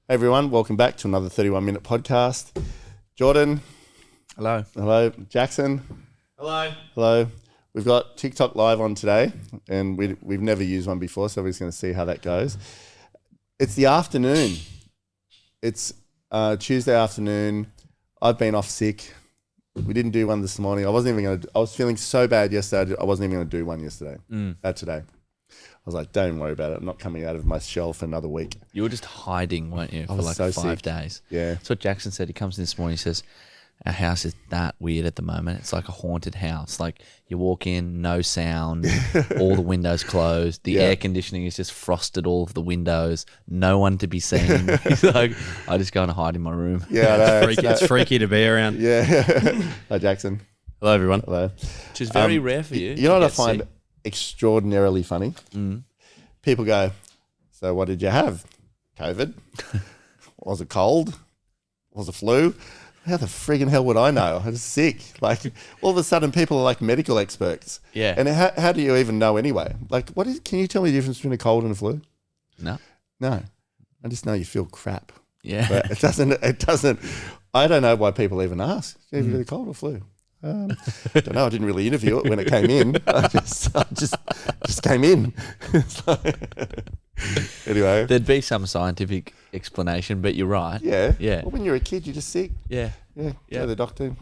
Hey everyone, welcome back to another 31-minute podcast. Jordan. Hello. Hello. Jackson. Hello. Hello. We've got TikTok live on today, and we've never used one before, so we're just going to see how that goes. It's the afternoon. It's Tuesday afternoon. I've been off sick. We didn't do one this morning. I was feeling so bad yesterday, I wasn't even going to do one yesterday. Today. I was like, don't worry about it. I'm not coming out of my shell for another week. You were just hiding, weren't you, for was like so 5 sick. days? Yeah. That's what Jackson said. He comes in this morning, he says, our house is that weird at the moment. It's like a haunted house. Like you walk in, no sound, all the windows closed. The air conditioning is just frosted all of the windows. No one to be seen. He's like, I just go and hide in my room. Yeah, I know. It's freaky to be around. Yeah. Hi, Jackson. Hello, everyone. Hello. Which is very rare for you. You know to what I get find sick. extraordinarily funny? People go, so what did you have? COVID? Was it cold? Was it flu? How the friggin' hell would I know? I was sick. Like, all of a sudden, people are like medical experts. Yeah. And how do you even know anyway? Like, can you tell me the difference between a cold and a flu? No. No. I just know you feel crap. Yeah. But it doesn't, I don't know why people even ask. Do you have a cold or flu? Don't know. I didn't really interview it when it came in. I just came in. Anyway. There'd be some scientific explanation, but you're right. Yeah. Yeah. Well, when you're a kid, you're just sick. Yeah. Yeah. Yeah. Go to the doctor.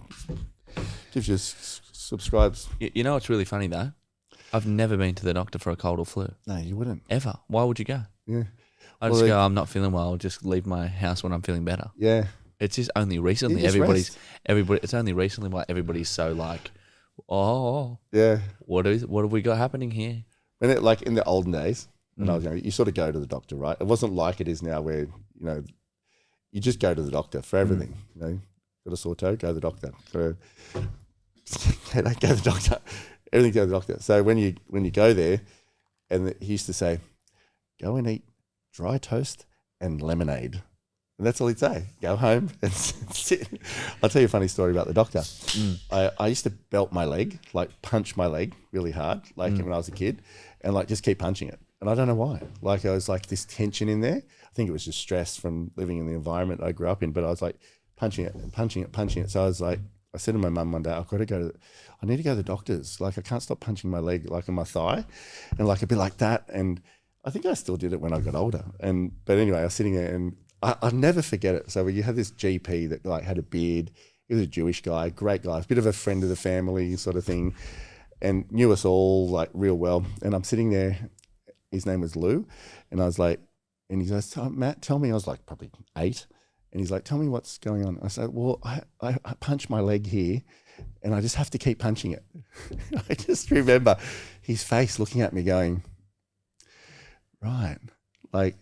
Gives you subscribes. You know what's really funny though? I've never been to the doctor for a cold or flu. No, you wouldn't. Ever. Why would you go? Yeah. I just go, I'm not feeling well. I'll just leave my house when I'm feeling better. Yeah. It's just only recently It's it's only recently why everybody's so like, oh, Yeah. what have we got happening here? When it, like in the olden days, when I was young, you sort of go to the doctor, right? It wasn't like it is now where, you just go to the doctor for everything. Got a sore toe, go to the doctor. Don't go to the doctor. Everything go to the doctor. So when you go there, and he used to say, go and eat dry toast and lemonade. And that's all he'd say. Go home and sit. I'll tell you a funny story about the doctor. I used to belt my leg, like punch my leg really hard, like when I was a kid, and like just keep punching it. And I don't know why. Like I was like this tension in there. I think it was just stress from living in the environment I grew up in, but I was like punching it. So I said to my mum one day, I need to go to the doctors. Like I can't stop punching my leg, like on my thigh, and like a bit like that. And I think I still did it when I got older. But anyway, I was sitting there and I'll never forget it. So you had this GP that like had a beard. He was a Jewish guy, great guy, a bit of a friend of the family sort of thing, and knew us all like real well. And I'm sitting there. His name was Lou, and I was like, and he goes, Matt, tell me. I was like probably 8, and he's like, tell me what's going on. I said, well, I punched my leg here, and I just have to keep punching it. I just remember his face looking at me, going, right, like.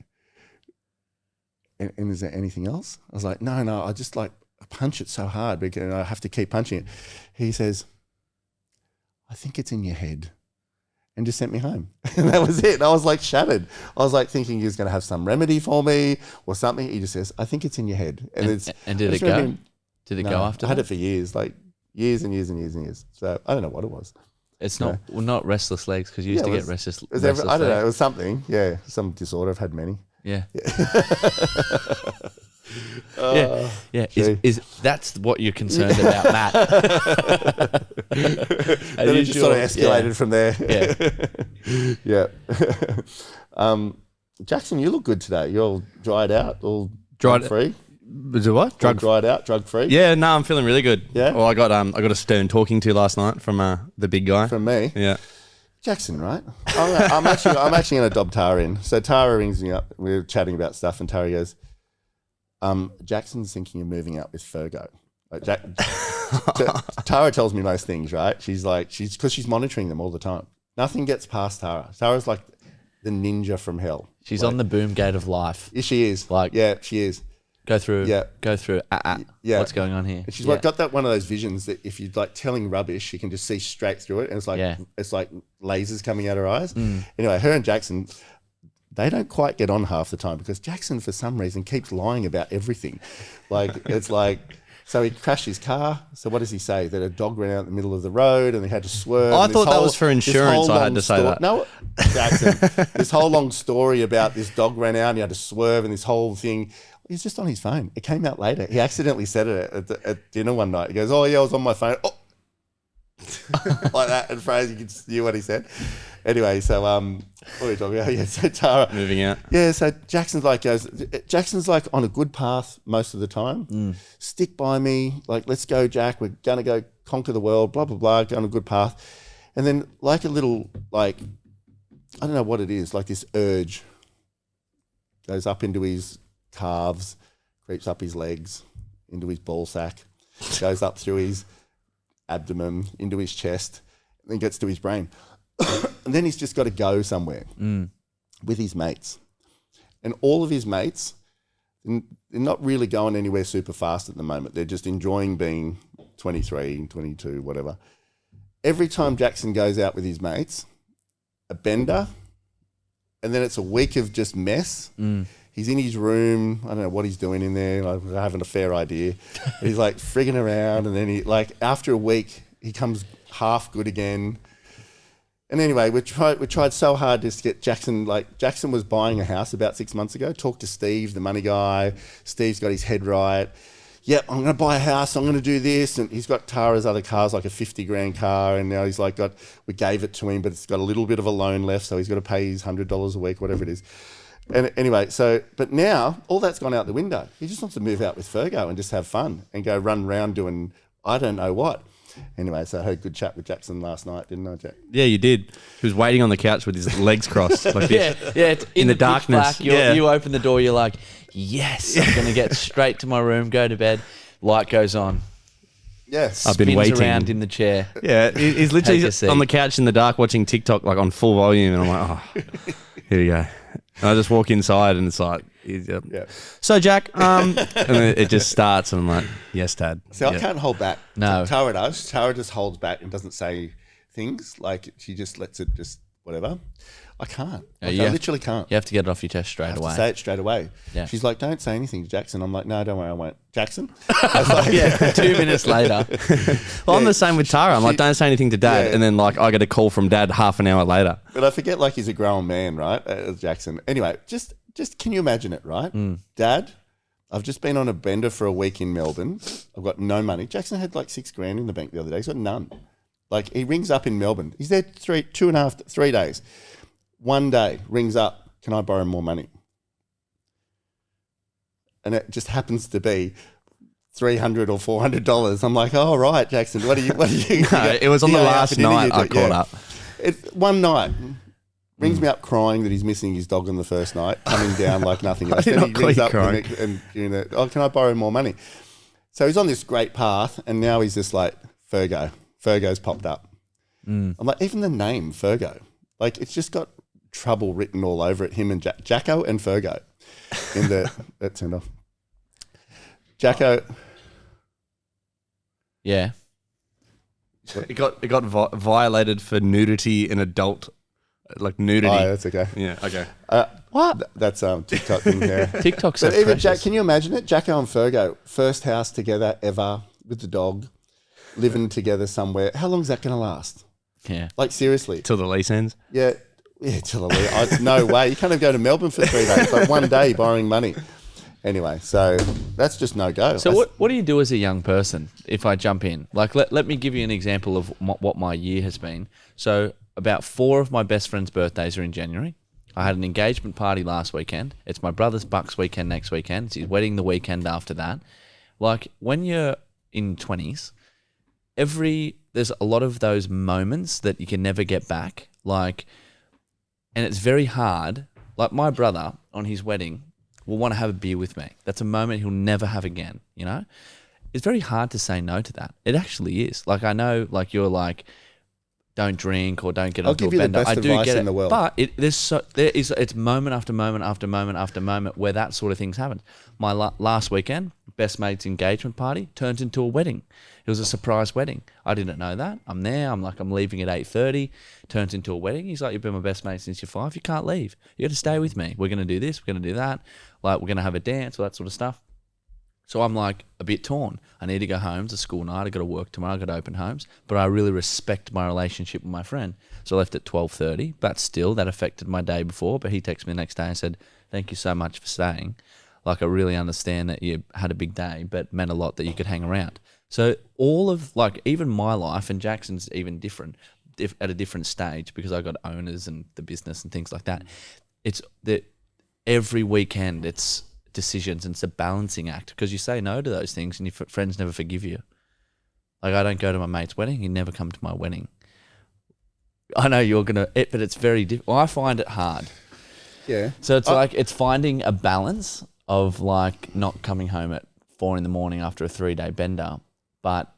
And is there anything else? I was like, no, I just like punch it so hard because I have to keep punching it. He says, I think it's in your head, and just sent me home. And that was it. I was like shattered. I was like thinking he was going to have some remedy for me or something. He just says, I think it's in your head. And did it go? Did it go after I had that? it for years, like years and years and years and years. So I don't know what it was. It's not restless legs because you used to get restless I don't know. It legs. was something. Yeah, some disorder. I've had many. Yeah. Oh, Yeah. gee. Is that's what you're concerned about, Matt? Then it just sort of escalated from there. Yeah. Jackson, you look good today. You're all dried out, all Dried- drug free. Was it what? Drug dried out, drug free. Yeah, no, I'm feeling really good. Yeah? Well, I got a stern talking to last night from the big guy. From me, Yeah. Jackson, right? I'm actually going to dob Tara in. So Tara rings me up. We're chatting about stuff, and Tara goes, "Jackson's thinking of moving out with Fergo." Like Tara tells me most things, right? She's because she's monitoring them all the time. Nothing gets past Tara. Tara's like the ninja from hell. She's Like, on the boom gate of life. She is. Like- yeah, she is. Go through. Yeah. Go through. Yeah. What's going on here? And she's Yeah. got that one of those visions that if you're like telling rubbish, you can just see straight through it, and it's like lasers coming out her eyes. Anyway, her and Jackson, they don't quite get on half the time because Jackson, for some reason, keeps lying about everything. Like it's like So he crashed his car. So what does he say? That a dog ran out in the middle of the road and he had to swerve. I And thought this that was for this insurance. whole I had long to say that. No, Jackson. This whole long story about this dog ran out and he had to swerve and this whole thing. He's just on his phone. It came out later. He accidentally said it at dinner one night. He goes, "Oh yeah, I was on my phone." Oh. Like that, and Fraser, you could hear what he said. Anyway, so what are we talking about? Yeah, so Tara Moving out. Yeah, so Jackson's like on a good path most of the time. Stick by me, like let's go, Jack. We're gonna go conquer the world. Blah blah blah. Go on a good path, and then like a little I don't know what it is, like this urge goes up into his calves, creeps up his legs, into his ball sack, goes up through his abdomen, into his chest, and then gets to his brain. And then he's just got to go somewhere with his mates. And all of his mates, they're not really going anywhere super fast at the moment. They're just enjoying being 23, 22, whatever. Every time Jackson goes out with his mates, a bender, and then it's a week of just mess. He's in his room. I don't know what he's doing in there. I haven't a fair idea. He's like frigging around, and then he after a week he comes half good again. And anyway, we tried so hard just to get Jackson. Jackson was buying a house about 6 months ago. Talked to Steve, the money guy. Steve's got his head right. Yep, I'm going to buy a house. I'm going to do this. And he's got Tara's other cars, like a 50 grand car. And now he's we gave it to him, but it's got a little bit of a loan left. So he's got to pay his $100 a week, whatever it is. And anyway, but now all that's gone out the window. He just wants to move out with Fergo and just have fun and go run around doing I don't know what. Anyway, so I had a good chat with Jackson last night, didn't I, Jack? Yeah, you did. He was waiting on the couch with his legs crossed like this. Yeah. It's In the darkness. Black, you open the door, you're like, yes, I'm going to get straight to my room, go to bed. Light goes on. Yes. I've been Spins waiting. around in the chair. Yeah, he's literally Take a just seat. on the couch in the dark watching TikTok like on full volume, and I'm like, oh, here we go. And I just walk inside, and it's like, Yeah. So Jack, and then it just starts, and I'm like, yes, Dad. So I can't hold back. No. Tara does. Tara just holds back and doesn't say things. Like she just lets it just whatever. I can't. I literally can't. You have to get it off your chest straight I have away. to say it straight away. Yeah. She's like, don't say anything to Jackson. I'm like, no, don't worry, I won't. Jackson? I was like, Yeah, 2 minutes later. Well, I'm the same with Tara. I'm like, don't say anything to Dad, Yeah. and then I get a call from Dad half an hour later. But I forget he's a grown man, right? Jackson. Anyway, just can you imagine it, right? Dad, I've just been on a bender for a week in Melbourne. I've got no money. Jackson had like 6 grand in the bank the other day. He's got none. He rings up in Melbourne. He's there 3 days. One day, rings up, can I borrow more money? And it just happens to be $300 or $400. I'm like, oh, right, Jackson, what are you? No, it was on the last night I called up. One night, rings me up crying that he's missing his dog on the first night, coming down like nothing else. I did Then not he call rings you up crying. can I borrow more money? So he's on this great path, and now he's just like, Fergo. Fergo's popped up. I'm like, even the name, Fergo, it's just got trouble written all over it, him and Jacko and Fergo in the that send off. Jacko. Yeah. It got violated for nudity in adult, nudity. Oh, that's okay. Yeah, okay. What? That's TikTok thing there. TikTok's so But even precious. Jack, can you imagine it? Jacko and Fergo, first house together ever with the dog, living together somewhere. How long is that going to last? Yeah. Seriously. Till the lease ends. Yeah, till no way. You can't even go to Melbourne for 3 days, one day borrowing money. Anyway, so that's just no go. So what do you do as a young person if I jump in? Let me give you an example of what my year has been. So about 4 of my best friends' birthdays are in January. I had an engagement party last weekend. It's my brother's Bucks weekend next weekend. It's his wedding the weekend after that. When you're in 20s, there's a lot of those moments that you can never get back. And it's very hard. My brother on his wedding will want to have a beer with me. That's a moment he'll never have again, you know? It's very hard to say no to that. It actually is. I know, you're don't drink or don't get I'll onto give a you the bender. best I do advice get in it. the world. But it's moment after moment after moment after moment where that sort of things happen. My last weekend, best mate's engagement party turned into a wedding. It was a surprise wedding. I didn't know that. I'm there. I'm leaving at 8:30. Turns into a wedding. He's like, you've been my best mate since you're 5. You can't leave. You got to stay with me. We're going to do this. We're going to do that. We're going to have a dance, all that sort of stuff. So I'm like a bit torn. I need to go home. It's a school night. I got to work tomorrow. I got to open homes. But I really respect my relationship with my friend. So I left at 12:30. But still, that affected my day before. But he texted me the next day and said, "Thank you so much for staying. Like, I really understand that you had a big day, but meant a lot that you could hang around." So all of, like, even my life, and Jackson's even different, at a different stage, because I got owners and the business and things like that. It's that every weekend it's decisions, and it's a balancing act, because you say no to those things and your friends never forgive you. Like, I don't go to my mate's wedding. You never come to my wedding. I know you're going to, but it's very difficult. I find it hard. Yeah. So it's like, it's finding a balance of like not coming home at 4 a.m. after a 3-day bender, but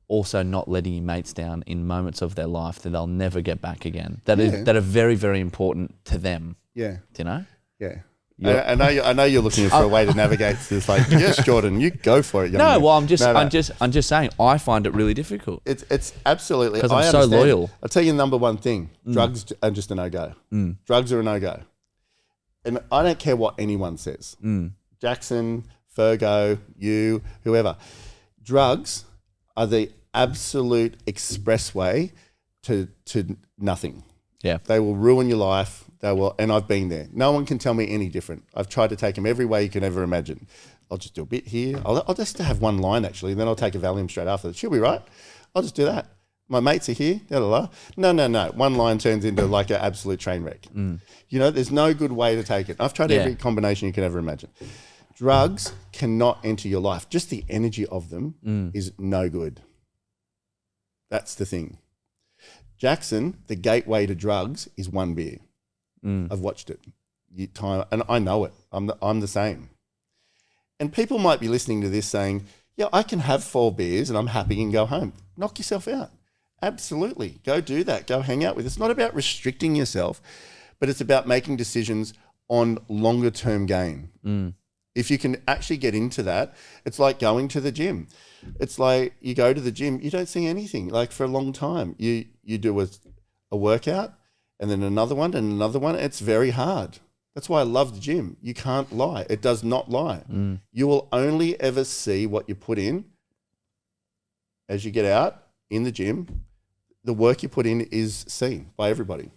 also not letting your mates down in moments of their life that they'll never get back again. That are very, very important to them. Yeah. Do you know? Yeah. I know you're looking for a way to navigate this. Like, yes, Jordan, you go for it. Young man. Well, I'm just saying, I find it really difficult. It's absolutely, because I'm so loyal. I'll tell you the number one thing: drugs are just a no-go. Drugs are a no-go, and I don't care what anyone says. Jackson, Fergo, you, whoever. Drugs are the absolute expressway to nothing. Yeah, they will ruin your life. They will, and I've been there. No one can tell me any different. I've tried to take them every way you can ever imagine. I'll just do a bit here. I'll just have one line actually, then I'll take a Valium straight after. She'll be right. I'll just do that. My mates are here. No. One line turns into like an absolute train wreck. You know, there's no good way to take it. I've tried every combination you can ever imagine. Drugs cannot enter your life. Just the energy of them is no good. That's the thing. Jackson, the gateway to drugs is one beer. I've watched it, and I know it. I'm the same. And people might be listening to this saying, "Yeah, I can have 4 beers and I'm happy and go home." Knock yourself out. Absolutely, go do that. Go hang out with. It's not about restricting yourself, but it's about making decisions on longer term gain. If you can actually get into that, it's like going to the gym. It's like you go to the gym, you don't see anything like for a long time. You do a workout. And then another one and another one. It's very hard. That's why I love the gym. You can't lie. It does not lie. You will only ever see what you put in as you get out in the gym. The work you put in is seen by everybody.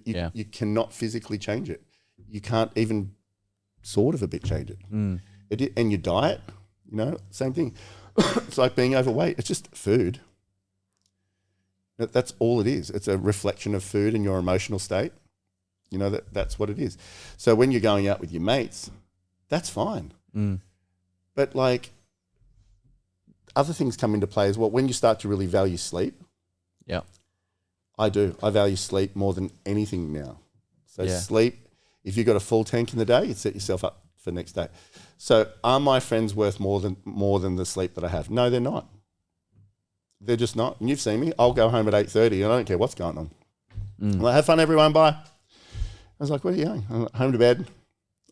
You cannot physically change it. You can't even sort of a bit change it. And your diet, you know, same thing. It's like being overweight. It's just food. That's all it is. It's a reflection of food and your emotional state. You know, that's what it is. So when you're going out with your mates, that's fine. But like other things come into play as well. When you start to really value sleep. Yeah. I do. I value sleep more than anything now. So sleep, if you've got a full tank in the day, you set yourself up for the next day. So are my friends worth more than the sleep that I have? No, they're not. They're just not. And you've seen me. I'll go home at 8:30 and I don't care what's going on. I'm like, have fun, everyone. Bye. I was like, where are you going? I'm like, home to bed.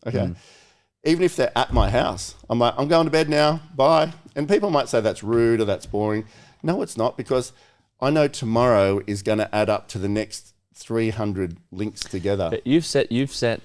Okay. Even if they're at my house, I'm like, I'm going to bed now. Bye. And people might say that's rude or that's boring. No, it's not, because I know tomorrow is going to add up to the next 300 links together. But you've set.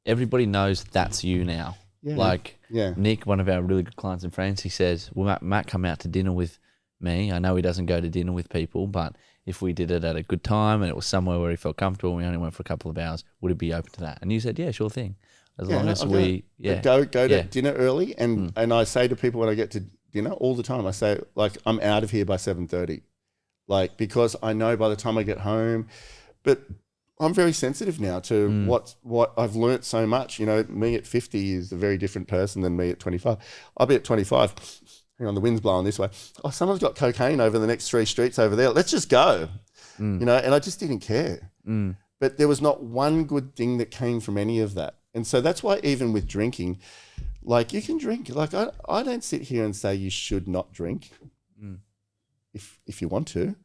Everybody knows that's you now. Yeah. Like Nick, one of our really good clients and friends, he says, "Well, Matt come out to dinner with me. I know he doesn't go to dinner with people, but if we did it at a good time and it was somewhere where he felt comfortable and we only went for a couple of hours, would it be open to that?" And you said, "Yeah, sure thing." As long as we go to dinner early, and I say to people when I get to dinner all the time, I say, like, I'm out of here by 7:30, like, because I know by the time I get home. But I'm very sensitive now to what I've learnt so much. You know, me at 50 is a very different person than me at 25. I'll be at 25. Hang on, the wind's blowing this way. Oh, someone's got cocaine over the next 3 streets over there. Let's just go. You know, and I just didn't care. But there was not one good thing that came from any of that. And so that's why even with drinking, like, you can drink. Like, I don't sit here and say you should not drink if you want to.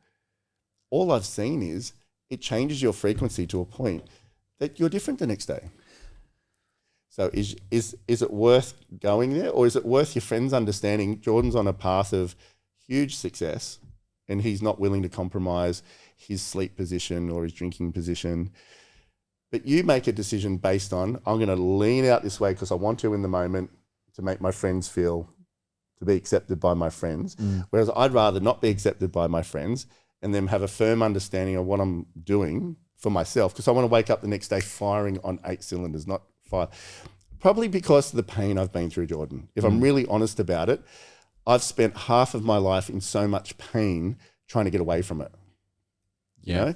All I've seen is it changes your frequency to a point that you're different the next day. So is it worth going there, or is it worth your friends understanding Jordan's on a path of huge success and he's not willing to compromise his sleep position or his drinking position? But you make a decision based on, I'm going to lean out this way because I want to in the moment to make my friends feel to be accepted by my friends. Whereas I'd rather not be accepted by my friends and them have a firm understanding of what I'm doing for myself, because I want to wake up the next day firing on 8 cylinders, not 5. Probably because of the pain I've been through, Jordan. If I'm really honest about it, I've spent half of my life in so much pain trying to get away from it. You know?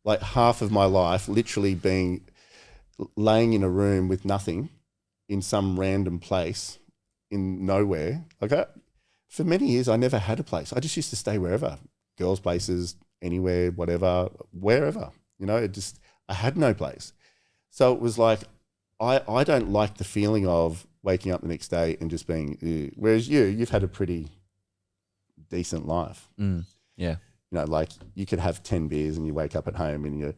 Like half of my life literally being laying in a room with nothing in some random place in nowhere. For many years, I never had a place. I just used to stay wherever, girls' places, anywhere, whatever, wherever. You know, I had no place. So it was like, I don't like the feeling of waking up the next day and just being, ew. Whereas you've had a pretty decent life. Yeah. You know, like you could have 10 beers and you wake up at home in your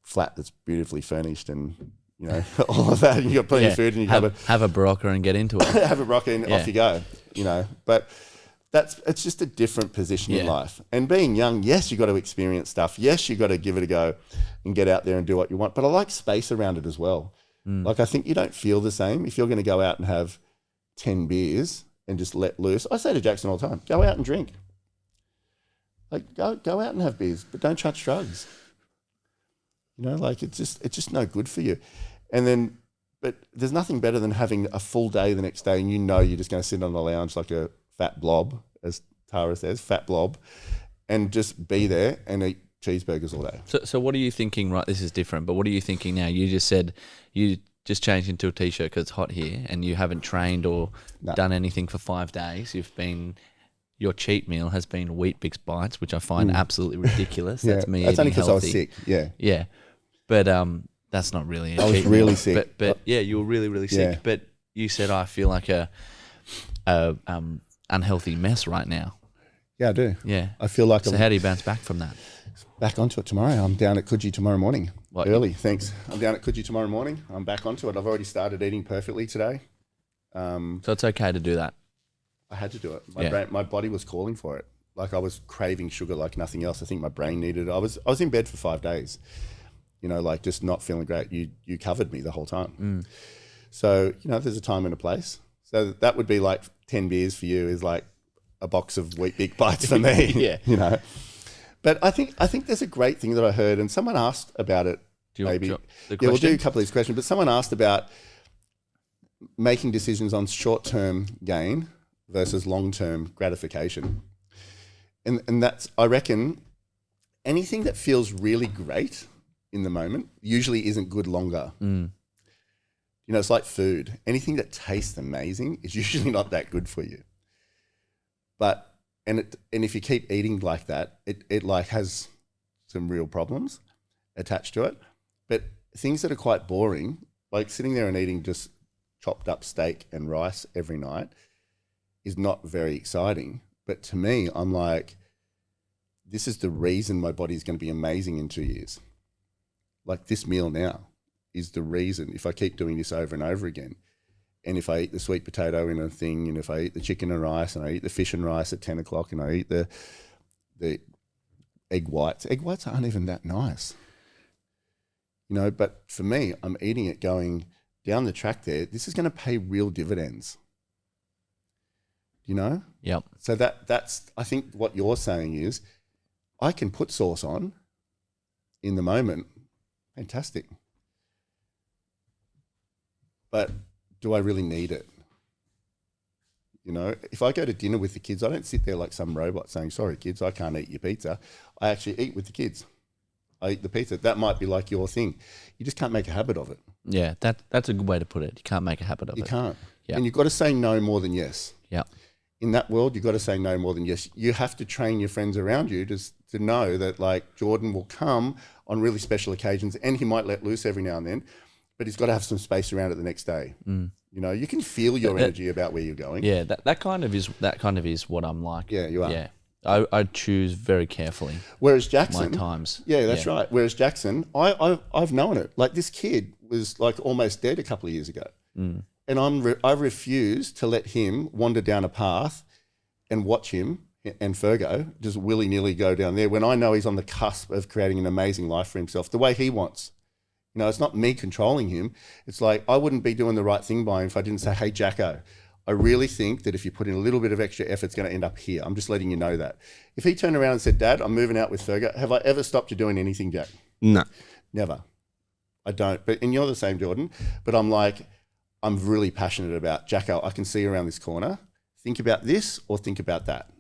flat that's beautifully furnished and, you know, all of that. And you got plenty of food and you have a Barocca and get into it. have a rocket and off you go, you know. But it's just a different position in life. And being young, yes, you got to experience stuff. Yes, you got to give it a go and get out there and do what you want. But I like space around it as well. Like I think you don't feel the same if you're going to go out and have 10 beers and just let loose. I say to Jackson all the time, go out and drink. Like go out and have beers, but don't touch drugs. You know, like it's just no good for you. And then, but there's nothing better than having a full day the next day and you know you're just going to sit on the lounge like a fat blob, as Tara says, fat blob, and just be there and eat cheeseburgers all day. So what are you thinking, right? This is different, but what are you thinking now? You just said you just changed into a t-shirt because it's hot here and you haven't trained or done anything for 5 days. Your cheat meal has been Wheat Bix bites, which I find absolutely ridiculous. That's me That's eating only because I was sick. Yeah. Yeah. But that's not really a cheat I was really sick. But yeah, you were really, really sick. Yeah. But you said I feel like a unhealthy mess right now. Yeah, I do. Yeah. I feel like So how do you bounce back from that? back onto it tomorrow. I'm down at Coogee tomorrow morning. What? Early, thanks. I'm down at Coogee tomorrow morning. I'm back onto it. I've already started eating perfectly today. So it's okay to do that. I had to do it. My body was calling for it. Like I was craving sugar like nothing else. I think my brain needed it. I was in bed for 5 days, you know, like just not feeling great. You covered me the whole time. So, you know, there's a time and a place. So that would be like 10 beers for you is like a box of Wheat Bix bites for me. Yeah. You know. But I think there's a great thing that I heard, and someone asked about it. We'll do a couple of these questions, but someone asked about making decisions on short-term gain versus long-term gratification. And that's, I reckon, anything that feels really great in the moment usually isn't good longer. You know, it's like food. Anything that tastes amazing is usually not that good for you. But and if you keep eating like that, it like has some real problems attached to it. But things that are quite boring, like sitting there and eating just chopped up steak and rice every night, is not very exciting. But to me, I'm like, this is the reason my body's going to be amazing in 2 years. Like this meal now is the reason. If I keep doing this over and over again, and if I eat the sweet potato in a thing, and if I eat the chicken and rice, and I eat the fish and rice at 10 o'clock, and I eat the egg whites aren't even that nice. You know, but for me, I'm eating it going down the track there. This is going to pay real dividends. You know? Yep. So that's, I think what you're saying is, I can put sauce on in the moment. Fantastic. But do I really need it? You know, if I go to dinner with the kids, I don't sit there like some robot saying, sorry, kids, I can't eat your pizza. I actually eat with the kids. I eat the pizza. That might be like your thing. You just can't make a habit of it. Yeah, that's a good way to put it. You can't make a habit of it. You can't. Yeah. And you've got to say no more than yes. Yeah. In that world, you've got to say no more than yes. You have to train your friends around you to know that, like, Jordan will come on really special occasions and he might let loose every now and then, but he's got to have some space around it the next day. You know, you can feel your energy about where you're going. Yeah, that kind of is what I'm like. Yeah, you are. Yeah. I choose very carefully. Whereas Jackson, my times. Yeah, that's right. Whereas Jackson, I've known it. Like this kid was like almost dead a couple of years ago, and I refuse to let him wander down a path and watch him and Fergo just willy-nilly go down there when I know he's on the cusp of creating an amazing life for himself the way he wants. You know, it's not me controlling him. It's like I wouldn't be doing the right thing by him if I didn't say, hey, Jacko, I really think that if you put in a little bit of extra effort, it's going to end up here. I'm just letting you know that. If he turned around and said, Dad, I'm moving out with Fergo, have I ever stopped you doing anything, Jack? No. Never. I don't. And you're the same, Jordan. But I'm like, I'm really passionate about, Jacko, I can see around this corner. Think about this or think about that.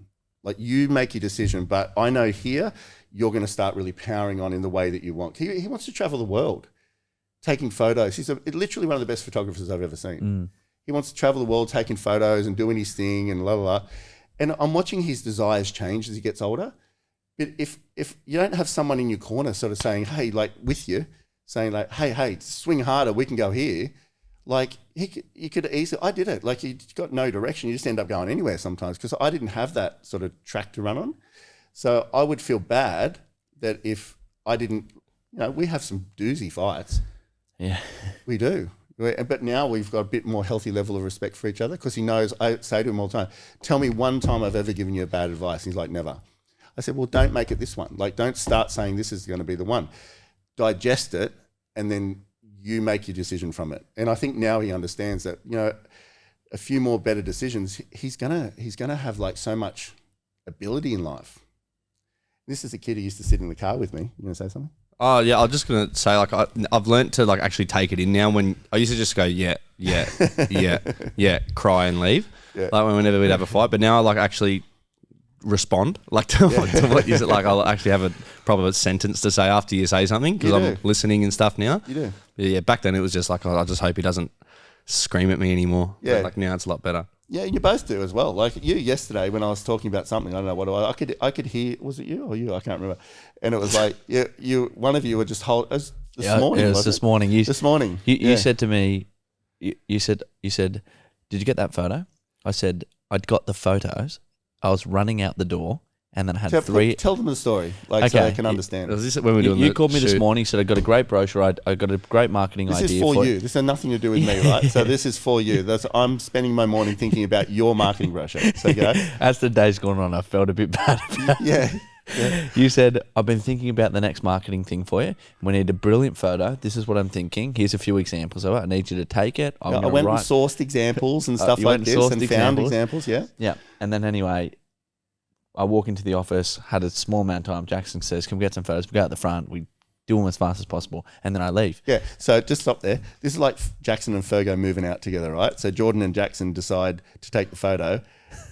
Like, you make your decision, but I know here you're going to start really powering on in the way that you want. He wants to travel the world, taking photos. He's literally one of the best photographers I've ever seen. He wants to travel the world, taking photos and doing his thing and blah, blah, blah. And I'm watching his desires change as he gets older. But if you don't have someone in your corner sort of saying, hey, like with you, saying like, hey, swing harder, we can go here. Like you could easily, I did it. Like you got no direction. You just end up going anywhere sometimes because I didn't have that sort of track to run on. So I would feel bad that if I didn't, we have some doozy fights. Yeah. We do. But now we've got a bit more healthy level of respect for each other because he knows, I say to him all the time, tell me one time I've ever given you a bad advice. And he's like, never. I said, well, don't make it this one. Like, don't start saying this is going to be the one. Digest it and then you make your decision from it. And I think now he understands that, a few more better decisions, he's gonna have like so much ability in life. This is a kid who used to sit in the car with me. You gonna say something? Oh yeah, I was just gonna say like I've learnt to like actually take it in now. When I used to just go yeah, cry and leave, like whenever we'd have a fight. But now I like actually respond like to what is it like. I'll actually have a proper sentence to say after you say something because I'm listening and stuff now. You do. Yeah, back then it was just like I just hope he doesn't scream at me anymore. Yeah, but like now it's a lot better. Yeah, you both do as well. Like you yesterday when I was talking about something, I don't know what I could hear. Was it you or you? I can't remember. And it was like one of you were just this morning. It was this morning. This morning. You said to me, you said, did you get that photo? I said I'd got the photos. I was running out the door. And then I had three. Tell them the story, so they can understand. Was this when we were doing you called me this morning, said I got a great brochure. I got a great marketing idea. This is for you. This has nothing to do with me, right? So this is for you. I'm spending my morning thinking about your marketing brochure. So go. As the day's gone on, I felt a bit bad about it. Yeah. You said, I've been thinking about the next marketing thing for you. We need a brilliant photo. This is what I'm thinking. Here's a few examples of it. I need you to take it. I went and sourced examples and stuff like this and found examples. Yeah. Yeah. And then anyway, I walk into the office, had a small amount of time. Jackson says, can we get some photos? We go out the front. We do them as fast as possible. And then I leave. Yeah. So just stop there. This is like Jackson and Fergo moving out together, right? So Jordan and Jackson decide to take the photo.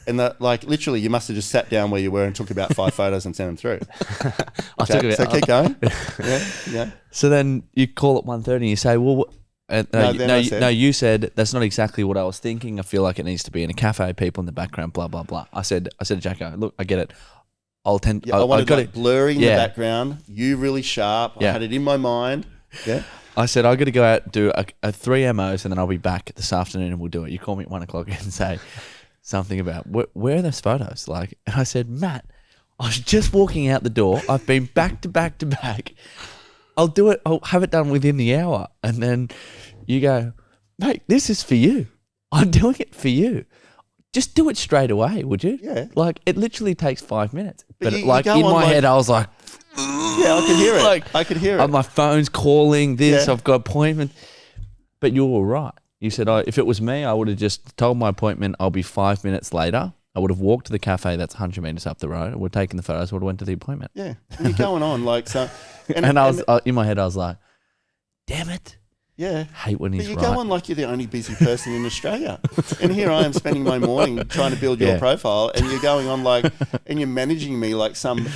And literally you must have just sat down where you were and took about 5 photos and sent them through. So keep going. Yeah. So then you call at 1:30 and you say, well, you said that's not exactly what I was thinking. I feel like it needs to be in a cafe, people in the background, blah blah blah. I said to Jacko, look, I get it. I'll tend. I wanted blurry in the background. You really sharp. I had it in my mind. Yeah. I said I got to go out and do a 3 MOs and then I'll be back this afternoon and we'll do it. You call me at 1:00 and say something about where are those photos? Like, and I said, Matt, I was just walking out the door. I've been back to back to back. I'll do it. I'll have it done within the hour. And then you go, mate, this is for you. I'm doing it for you. Just do it straight away, would you? Yeah. Like, it literally takes 5 minutes. But in my head, I was like, yeah, I could hear it. I could hear it. My phone's calling this. I've got appointment. But you were right. You said, if it was me, I would have just told my appointment I'll be 5 minutes later. I would have walked to the cafe that's 100 metres up the road. I would have taken the photos. I would have went to the appointment. Yeah. And you're going on like so. And I was in my head, I was like, damn it. Yeah. Hate when he's right. But you go on like you're the only busy person in Australia. And here I am spending my morning trying to build your profile and you're going on like, and you're managing me like some,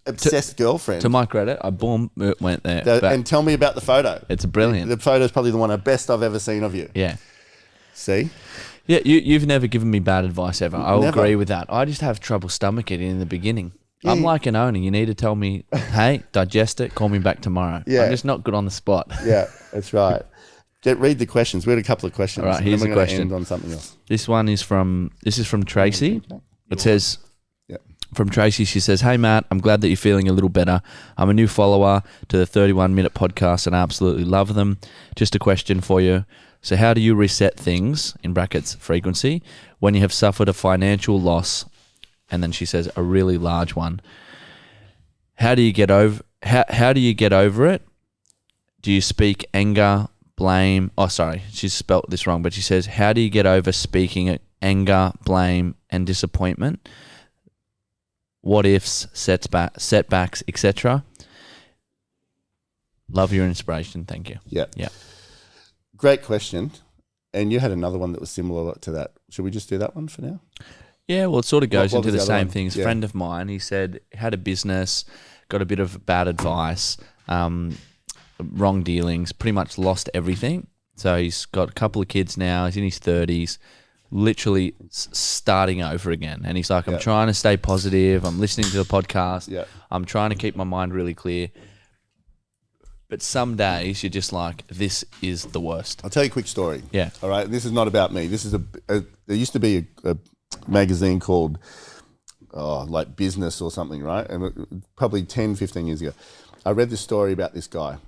obsessed girlfriend. To my credit, I went there. And tell me about the photo. It's brilliant. The photo's probably the one of the best I've ever seen of you. Yeah. See? Yeah, you've never given me bad advice ever. I'll agree with that. I just have trouble stomaching it in the beginning. Yeah. I'm like an owner. You need to tell me, hey, digest it, call me back tomorrow. Yeah. I'm just not good on the spot. Yeah, that's right. Read the questions. We had a couple of questions. All right, here's a question. End on something else. This is from Tracy. It says, from Tracy, she says, hey, Matt, I'm glad that you're feeling a little better. I'm a new follower to the 31-minute podcast and I absolutely love them. Just a question for you. So how do you reset things, in brackets, frequency, when you have suffered a financial loss? And then she says, a really large one. How do you get over it? Do you speak anger blame. Oh, sorry, she's spelt this wrong, but she says, how do you get over speaking anger, blame, and disappointment? What ifs, setbacks, etc. Love your inspiration. Thank you. Yeah. Yeah. Great question. And you had another one that was similar to that. Should we just do that one for now? Yeah, well, it sort of goes What into was the the other same one? things. Yeah. A friend of mine, he said, had a business, got a bit of bad advice, wrong dealings, pretty much lost everything. So he's got a couple of kids now. He's in his 30s, literally starting over again. And he's like, I'm trying to stay positive. I'm listening to the podcast. Yeah. I'm trying to keep my mind really clear. But some days you're just like, this is the worst. I'll tell you a quick story. Yeah. All right. This is not about me. This is there used to be a magazine called like Business or something, right? And probably 10, 15 years ago, I read this story about this guy,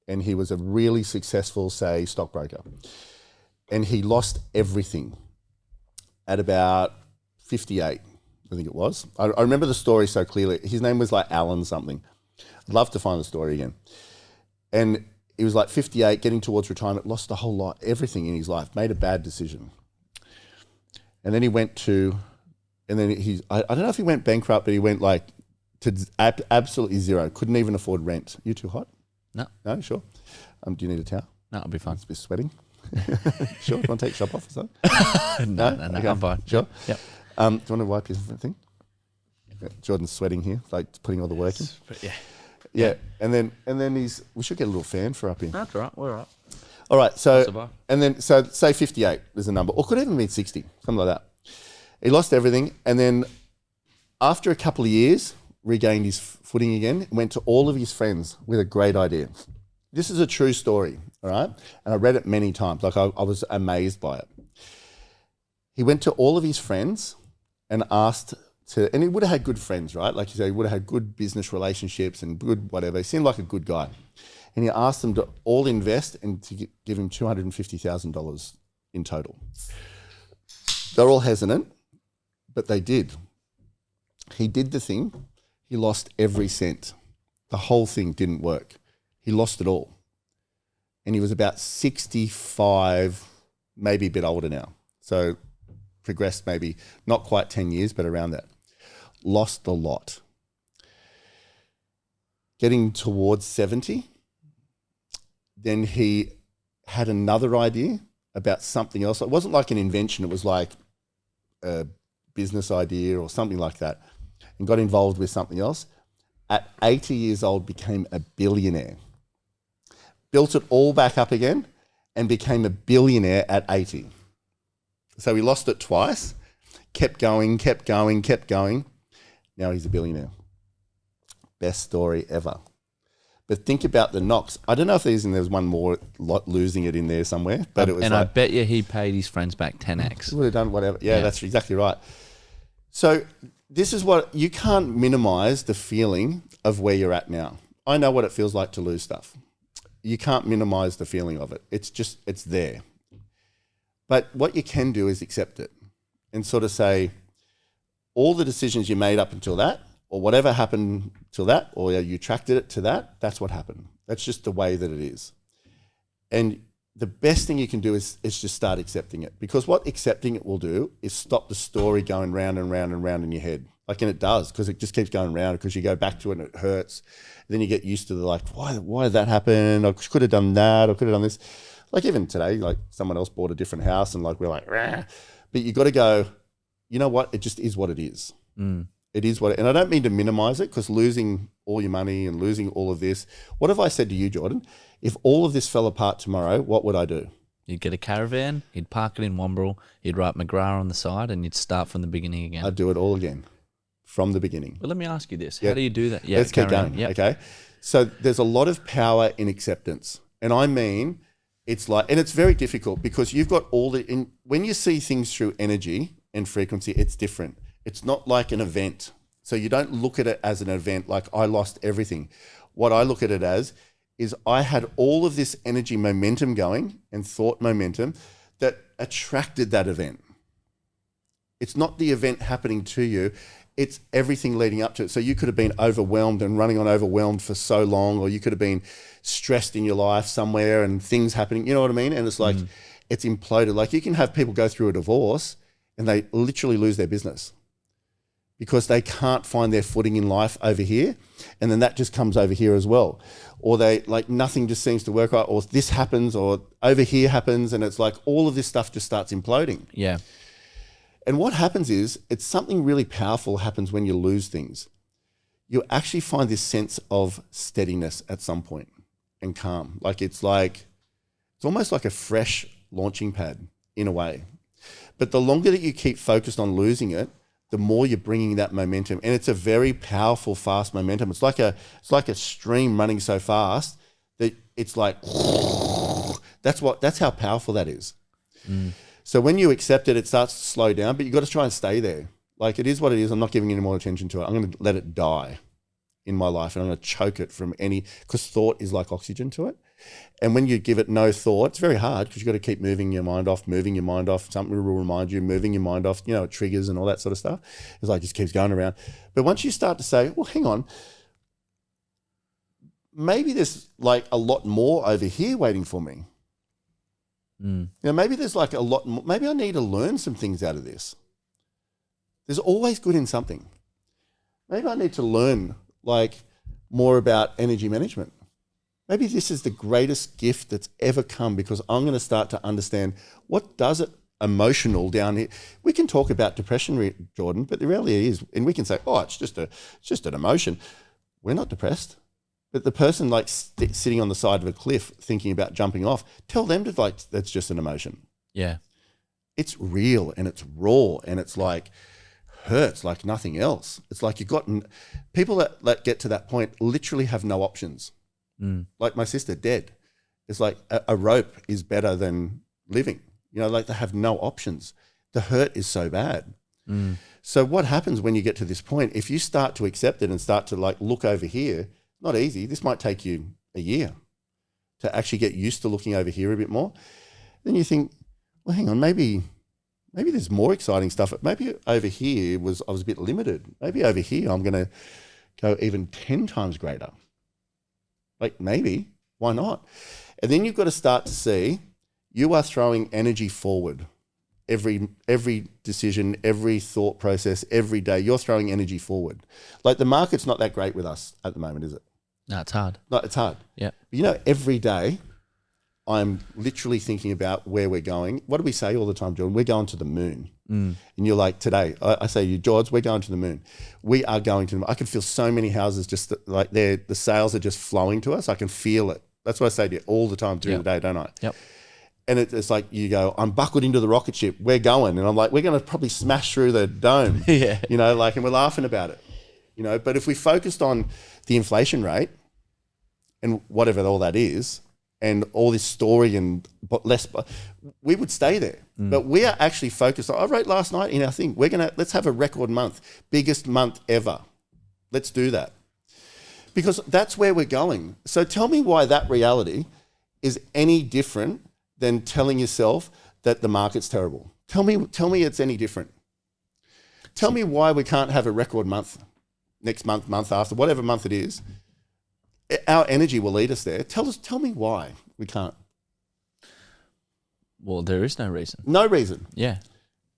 and he was a really successful, say, stockbroker. And he lost everything at about 58, I think it was. I remember the story so clearly. His name was like Alan something. I'd love to find the story again. And he was like 58, getting towards retirement, lost a whole lot, everything in his life, made a bad decision. And then he went to, and then I don't know if he went bankrupt, but he went like to absolutely zero. Couldn't even afford rent. You too hot? No. No, sure. Do you need a towel? No, it'll be fine. It's a bit sweating. Sure. Do you want to take your shop off or something? No, Okay. I'm fine. Sure. Yep. Do you want to wipe your thing? Yeah, Jordan's sweating here, like putting all the work in. Yeah. Yeah. And then we should get a little fan for up here. That's all right. We're all right. All right, so Survive. and then so say 58 is a number, or could even be 60, something like that. He lost everything, and then after a couple of years, regained his footing again. Went to all of his friends with a great idea. This is a true story, all right? And I read it many times. Like I was amazed by it. He went to all of his friends and asked to, and he would have had good friends, right? Like you say, he would have had good business relationships and good whatever. He seemed like a good guy. And he asked them to all invest and to give him $250,000 in total. They're all hesitant, but they did. He did the thing. He lost every cent. The whole thing didn't work. He lost it all. And he was about 65, maybe a bit older now. So progressed maybe not quite 10 years, but around that. Lost a lot. Getting towards 70, then he had another idea about something else. It wasn't like an invention. It was like a business idea or something like that, and got involved with something else. At 80 years old, became a billionaire. Built it all back up again and became a billionaire at 80. So he lost it twice, kept going. Now he's a billionaire. Best story ever. But think about the knocks. I don't know if there's one more losing it in there somewhere, but it was. And I bet you he paid his friends back 10x. He would have done whatever. Yeah, that's exactly right. So this is what you can't minimize the feeling of where you're at now. I know what it feels like to lose stuff. You can't minimize the feeling of it. It's there. But what you can do is accept it and sort of say, all the decisions you made up until that, or whatever happened till that, or you attracted it to that, that's what happened. That's just the way that it is. And the best thing you can do is just start accepting it. Because what accepting it will do is stop the story going round and round and round in your head. And it does, because it just keeps going round, because you go back to it and it hurts. And then you get used to why did that happen? I could have done that, I could have done this. Like even today, like someone else bought a different house and we're like, rah. But you got to go, you know what? It just is what it is. It is what, and I don't mean to minimize it, because losing all your money and losing all of this. What if I said to you, Jordan, if all of this fell apart tomorrow, what would I do? You'd get a caravan, you'd park it in Wombrel, you'd write McGrath on the side, and you'd start from the beginning again. I'd do it all again, from the beginning. Well, let me ask you this. How do you do that? Let's keep going. Yep. Okay. So there's a lot of power in acceptance. And I mean, it's like, and it's very difficult, because you've got when you see things through energy and frequency, it's different. It's not like an event. So you don't look at it as an event like I lost everything. What I look at it as is I had all of this energy momentum going and thought momentum that attracted that event. It's not the event happening to you. It's everything leading up to it. So you could have been overwhelmed and running on overwhelmed for so long, or you could have been stressed in your life somewhere and things happening. You know what I mean? And it's like, it's imploded. Like you can have people go through a divorce and they literally lose their business because they can't find their footing in life over here. And then that just comes over here as well. Or they like nothing just seems to work out, or this happens, or over here happens. And it's like all of this stuff just starts imploding. Yeah. And what happens is it's something really powerful happens when you lose things. You actually find this sense of steadiness at some point and calm. It's almost like a fresh launching pad in a way. But the longer that you keep focused on losing it, the more you're bringing that momentum. And it's a very powerful, fast momentum. It's like a stream running so fast that it's like, that's how powerful that is. So when you accept it, it starts to slow down, but you've got to try and stay there. Like it is what it is. I'm not giving any more attention to it. I'm going to let it die in my life, and I'm going to choke it from because thought is like oxygen to it. And when you give it no thought, it's very hard because you've got to keep moving your mind off. Something will remind you, moving your mind off, it triggers and all that sort of stuff. It's like it just keeps going around. But once you start to say, well, hang on, maybe there's like a lot more over here waiting for me. Maybe there's like a lot more. Maybe I need to learn some things out of this. There's always good in something. Maybe I need to learn like more about energy management. Maybe this is the greatest gift that's ever come because I'm going to start to understand what does it emotional down here. We can talk about depression, Jordan, but the reality is, and we can say, oh, it's just an emotion. We're not depressed. But the person like sitting on the side of a cliff thinking about jumping off, tell them to that's just an emotion. Yeah. It's real and it's raw and it's like hurts like nothing else. It's like you've got people that get to that point literally have no options. Like my sister dead. It's like a rope is better than living. Like they have no options. The hurt is so bad. So what happens when you get to this point, if you start to accept it and start to like look over here, not easy. This might take you a year to actually get used to looking over here a bit more. Then you think, well, hang on, maybe there's more exciting stuff. Maybe over here I was a bit limited. Maybe over here I'm going to go even 10 times greater. Like maybe, why not? And then you've got to start to see you are throwing energy forward. Every decision, every thought process, every day, you're throwing energy forward. Like the market's not that great with us at the moment, is it? No, it's hard. No, it's hard. Yeah. But every day I'm literally thinking about where we're going. What do we say all the time, Jordan? We're going to the moon. And you're like, today, I say to you, George, we're going to the moon. We are going to the moon. I can feel so many houses just like the sales are just flowing to us. I can feel it. That's what I say to you all the time during the day, don't I? Yep. And it's like you go, I'm buckled into the rocket ship. We're going. And I'm like, we're going to probably smash through the dome. Yeah. And we're laughing about it. But if we focused on the inflation rate and whatever all that is, and all this story and less, we would stay there. But we are actually focused on, I wrote last night in our thing, let's have a record month, biggest month ever. Let's do that. Because that's where we're going. So tell me why that reality is any different than telling yourself that the market's terrible. Tell me it's any different. Tell me why we can't have a record month, next month, month after, whatever month it is. Our energy will lead us there. Tell me why we can't. Well, there is no reason. No reason. Yeah.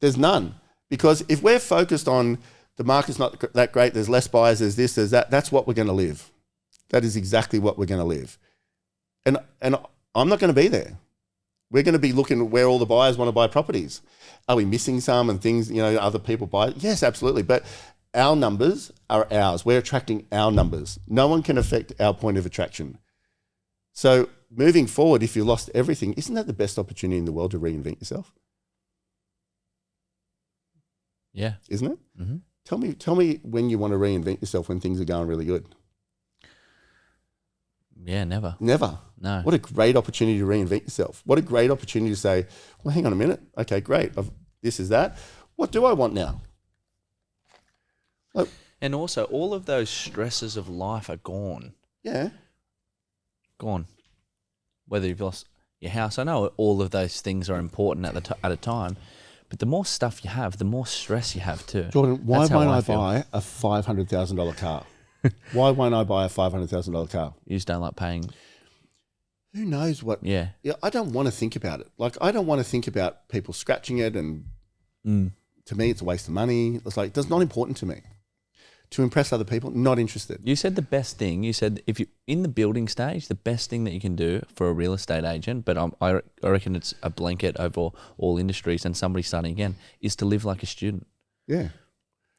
There's none. Because if we're focused on the market's not that great, there's less buyers, there's this, there's that, that's what we're going to live. That is exactly what we're going to live. And I'm not going to be there. We're going to be looking at where all the buyers want to buy properties. Are we missing some and things, other people buy? Yes, absolutely. But our numbers are ours. We're attracting our numbers. No one can affect our point of attraction. So moving forward, if you lost everything, isn't that the best opportunity in the world to reinvent yourself? Yeah. Isn't it? Mm-hmm. Tell me when you want to reinvent yourself when things are going really good. Yeah, never. Never. No. What a great opportunity to reinvent yourself. What a great opportunity to say, well, hang on a minute. Okay, great. This is that. What do I want now? And also, all of those stresses of life are gone. Yeah. Gone. Whether you've lost your house, I know all of those things are important at a time, But the more stuff you have, the more stress you have too. Jordan, why That's how won't I feel. buy a $500,000 car? Why won't I buy a $500,000 car? You just don't like paying. Who knows what? Yeah. Yeah, I don't want to think about it. Like, I don't want to think about people scratching it, and to me, it's a waste of money. It's like, it's not important to me. To impress other people, not interested. You said the best thing. You said if you in the building stage, the best thing that you can do for a real estate agent, but I reckon it's a blanket over all industries and somebody starting again, is to live like a student. Yeah.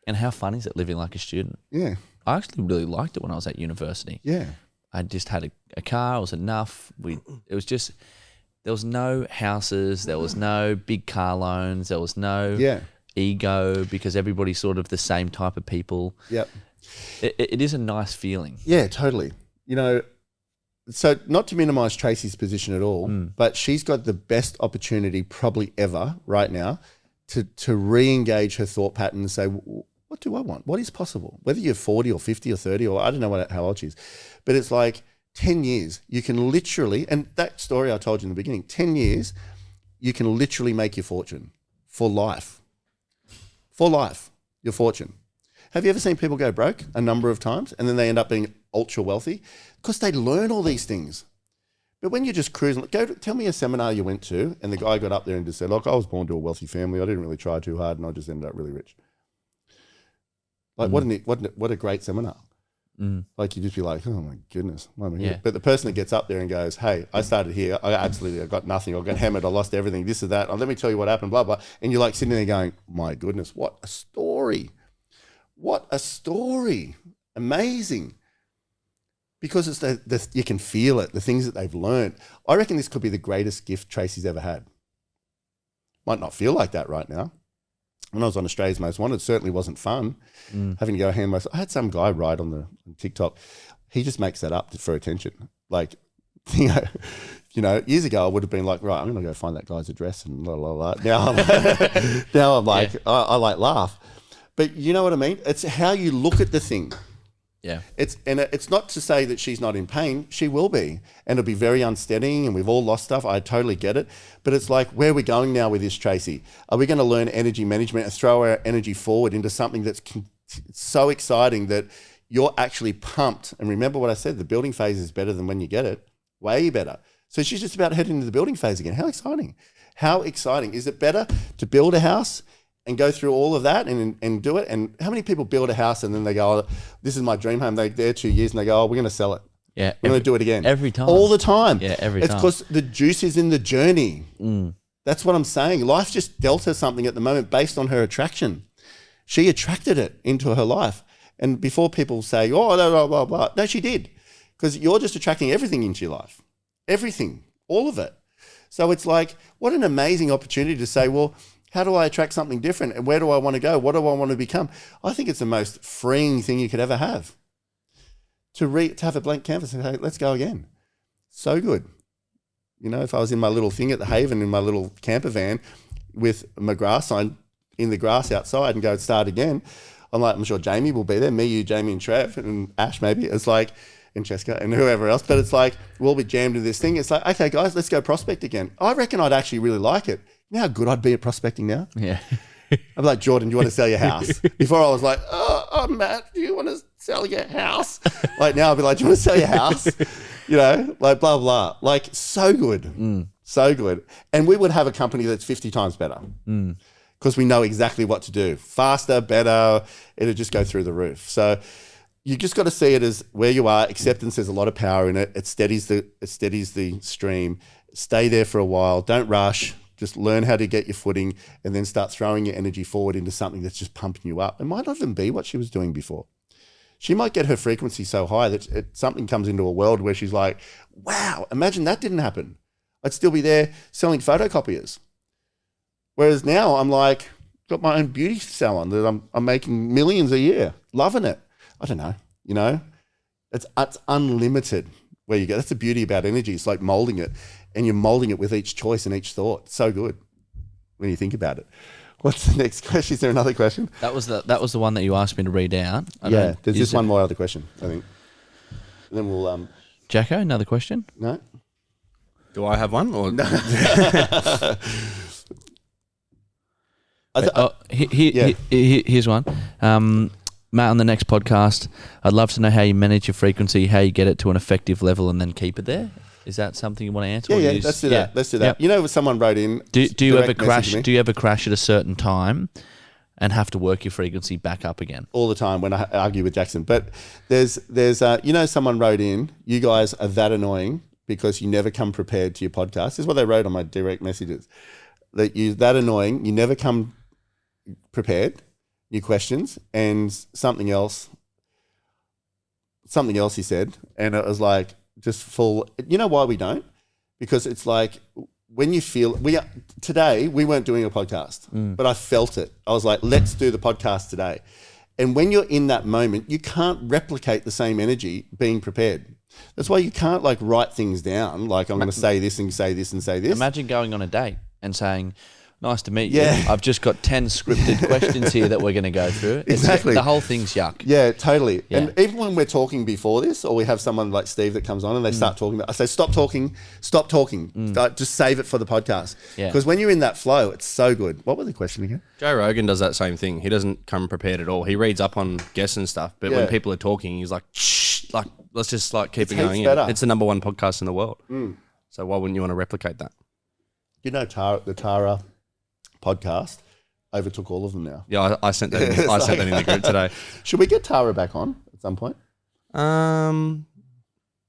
And how fun is it living like a student? Yeah. I actually really liked it when I was at university. Yeah. I just had a car. It was enough. It was just, there was no houses. There was no big car loans. There was no ego because everybody's sort of the same type of people. Yep. It is a nice feeling. Yeah, totally. You know, so not to minimize Tracy's position at all, but she's got the best opportunity probably ever right now to re-engage her thought pattern and say, what do I want? What is possible? Whether you're 40 or 50 or 30 or I don't know how old she is, but it's like 10 years, you can literally, and that story I told you in the beginning, 10 years, you can literally make your fortune for life. For life, your fortune. Have you ever seen people go broke a number of times and then they end up being ultra wealthy? Because they learn all these things. But when you're just cruising, tell me a seminar you went to and the guy got up there and just said, look, I was born to a wealthy family. I didn't really try too hard and I just ended up really rich. Like, what a great seminar. Like, you just be like, oh my goodness, why am I here? Yeah. But the person that gets up there and goes, hey, I started here. I got nothing. I got hammered. I lost everything. This or that. Oh, let me tell you what happened, blah, blah. And you're like sitting there going, my goodness, what a story. What a story. Amazing. Because it's you can feel it, the things that they've learned. I reckon this could be the greatest gift Tracy's ever had. Might not feel like that right now. When I was on Australia's Most Wanted, it certainly wasn't fun having to go hand myself. I had some guy write on TikTok. He just makes that up for attention. Like, you know, years ago I would have been like, right, I'm going to go find that guy's address and blah, blah, blah. Now I'm like, I like laugh. But you know what I mean? It's how you look at the thing. Yeah. It's not to say that she's not in pain. She will be. And it'll be very unsteadying and we've all lost stuff. I totally get it. But it's like, where are we going now with this, Tracy? Are we going to learn energy management and throw our energy forward into something that's so exciting that you're actually pumped? And remember what I said, the building phase is better than when you get it. Way better. So she's just about heading into the building phase again. How exciting. How exciting. Is it better to build a house and go through all of that and do it? And how many people build a house and then they go, oh, this is my dream home. They're there 2 years and they go, oh, we're going to sell it. Yeah. We're going to do it again. Every time. All the time. Yeah, every It's time. because the juice is in the journey. That's what I'm saying. Life just dealt her something at the moment based on her attraction. She attracted it into her life. And before people say, oh, blah, blah, blah, blah. No, she did. Because you're just attracting everything into your life. Everything. All of it. So it's like, what an amazing opportunity to say, well, how do I attract something different? And where do I want to go? What do I want to become? I think it's the most freeing thing you could ever have. To have a blank canvas and say, hey, let's go again. So good. You know, if I was in my little thing at the Haven in my little camper van with my grass sign in the grass outside and go start again, I'm sure Jamie will be there, me, you, Jamie and Trev and Ash maybe. It's like, and Cheska and whoever else. But it's like, we'll be jammed in this thing. It's like, okay, guys, let's go prospect again. I reckon I'd actually really like it. You know how good I'd be at prospecting now? Yeah. I'd be like, Jordan, do you want to sell your house? Before I was like, oh, Matt, do you want to sell your house? Like now I'd be like, do you want to sell your house? You know, like blah, blah. Like so good. So good. And we would have a company that's 50 times better because we know exactly what to do. Faster, better. It'll just go through the roof. So you just got to see it as where you are. Acceptance, there's a lot of power in it. It steadies the stream. Stay there for a while. Don't rush. Just learn how to get your footing and then start throwing your energy forward into something that's just pumping you up. It might not even be what she was doing before. She might get her frequency so high that something comes into a world where she's like, wow, imagine that didn't happen. I'd still be there selling photocopiers. Whereas now I'm like, got my own beauty salon that I'm making millions a year, loving it. I don't know, you know, it's unlimited where you go. That's the beauty about energy. It's like molding it. And you're molding it with each choice and each thought. So good when you think about it. What's the next question? Is there another question? That was the one that you asked me to read out. There's just one more other question, I think. And then we'll Jacko, another question? No. Do I have one? Or No. Here's one. Matt, on the next podcast, I'd love to know how you manage your frequency, how you get it to an effective level, and then keep it there. Is that something you want to answer? Yeah, let's do that. Let's do that. Yep. Someone wrote in. Do you ever crash? Do you ever crash at a certain time and have to work your frequency back up again? All the time when I argue with Jackson. But there's someone wrote in, you guys are that annoying because you never come prepared to your podcast. This is what they wrote on my direct messages. That you're that annoying, you never come prepared, your questions, and something else he said. And it was like just full, you know why we don't? Because it's like, when you feel today we weren't doing a podcast, but I felt it. I was like, let's do the podcast today. And when you're in that moment, you can't replicate the same energy being prepared. That's why you can't like write things down. Like I'm going to say this and say this and say this. Imagine going on a date and saying, nice to meet Yeah. you. I've just got 10 scripted questions here that we're going to go through. Exactly. The whole thing's yuck. Yeah, totally. Yeah. And even when we're talking before this, or we have someone like Steve that comes on and they start talking about, I say, stop talking. Just save it for the podcast. Yeah. Because when you're in that flow, it's so good. What was the question again? Joe Rogan does that same thing. He doesn't come prepared at all. He reads up on guests and stuff, but when people are talking, he's like, shh, like, let's just like keep it going. better. It's the number one podcast in the world. So why wouldn't you want to replicate that? You know, the Tara podcast overtook all of them now. Yeah, I sent that. I sent that in the group today. Should we get Tara back on at some point? No.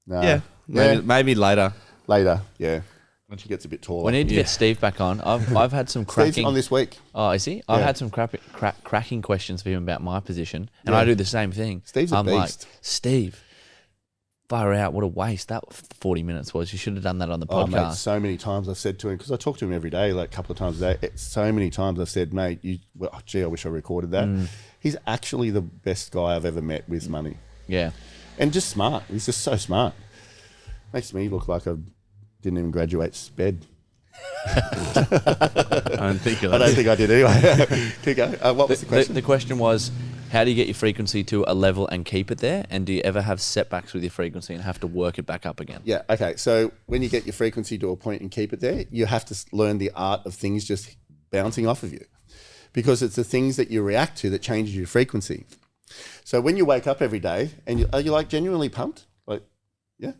Yeah. Maybe later. Later, yeah. When she gets a bit taller. We need to get Steve back on. I've had some cracking. Steve's on this week. Oh, is he? I've had some cracking questions for him about my position, and I do the same thing. Steve's a I'm beast. like, Steve, fire out! What a waste that 40 minutes was. You should have done that on the Oh, mate, podcast. so many times I've said to him, because I talk to him every day, like a couple of times a day. So many times I've said, mate, I wish I recorded that. He's actually the best guy I've ever met with money. Yeah. And just smart. He's just so smart. Makes me look like I didn't even graduate SPED. I don't think I did anyway. Keep going. What was the question? The question was, how do you get your frequency to a level and keep it there? And do you ever have setbacks with your frequency and have to work it back up again? Yeah, okay. So when you get your frequency to a point and keep it there, you have to learn the art of things just bouncing off of you, because it's the things that you react to that changes your frequency. So when you wake up every day and are you like genuinely pumped? Like, yeah,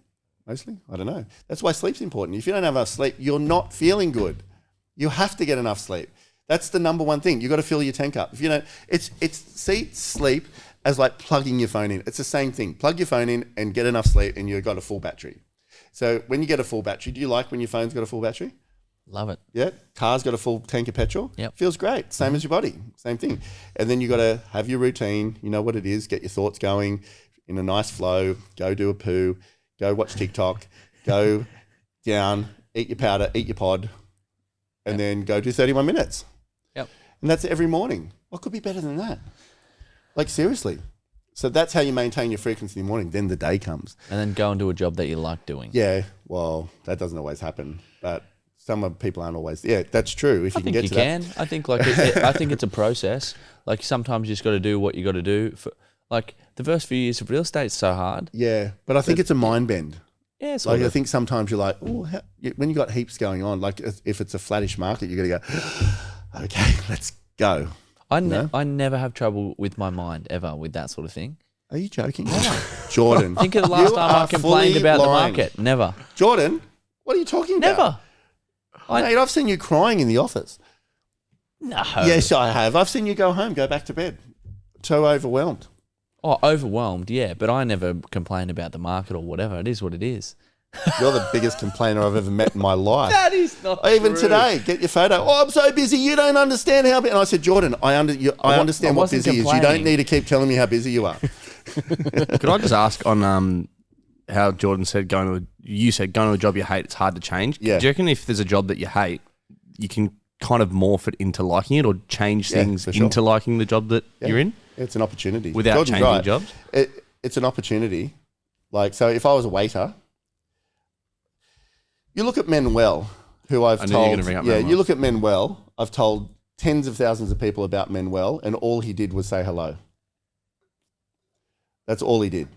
mostly. I don't know. That's why sleep's important. If you don't have enough sleep, you're not feeling good. You have to get enough sleep. That's the number one thing. You got to fill your tank up. If you don't, see sleep as like plugging your phone in. It's the same thing. Plug your phone in and get enough sleep, and you've got a full battery. So when you get a full battery, do you like when your phone's got a full battery? Love it. Yeah. Car's got a full tank of petrol. Yep. Feels great. Same as your body. Same thing. And then you got to have your routine. You know what it is. Get your thoughts going in a nice flow. Go do a poo. Go watch TikTok. Go down. Eat your powder. Eat your pod. And then go do 31 minutes. Yep. And that's every morning. What could be better than that? Like, seriously. So that's how you maintain your frequency in the morning. Then the day comes. And then go and do a job that you like doing. Yeah. Well, that doesn't always happen. But some people aren't always. Yeah, that's true. If you can get to that. I think I think it's a process. Like sometimes you just got to do what you got to do. For like the first few years of real estate is so hard. Yeah, but I think it's a mind bend. Yeah, it's Like I think sometimes you're like, oh, when you got heaps going on, like if it's a flattish market, you got to go, okay, let's go. I never have trouble with my mind ever with that sort of thing. Are you joking? Jordan. Think of the last You time I are complained fully about the lying. market. Never. Jordan, what are you talking about? Never. Mate, I've seen you crying in the office. No. Yes, I have. I've seen you go home, go back to bed. So overwhelmed. Oh, overwhelmed, yeah. But I never complain about the market or whatever. It is what it is. You're the biggest complainer I've ever met in my life. That is not Even true. today, get your photo. Oh, I'm so busy. You don't understand how busy. And I said, Jordan, I understand what wasn't busy is. You don't complaining. need to keep telling me how busy you are. Could I just ask on how Jordan said you said going to a job you hate, it's hard to change. Yeah. Do you reckon if there's a job that you hate, you can kind of morph it into liking it or change things for sure. into liking the job that you're in It's an opportunity. without Jordan's changing right. jobs? It's an opportunity. Like, so if I was a waiter, you look at Manuel, who I've I knew you were told. gonna bring up Yeah, Manuel. you look at Manuel. I've told tens of thousands of people about Manuel, and all he did was say hello. That's all he did.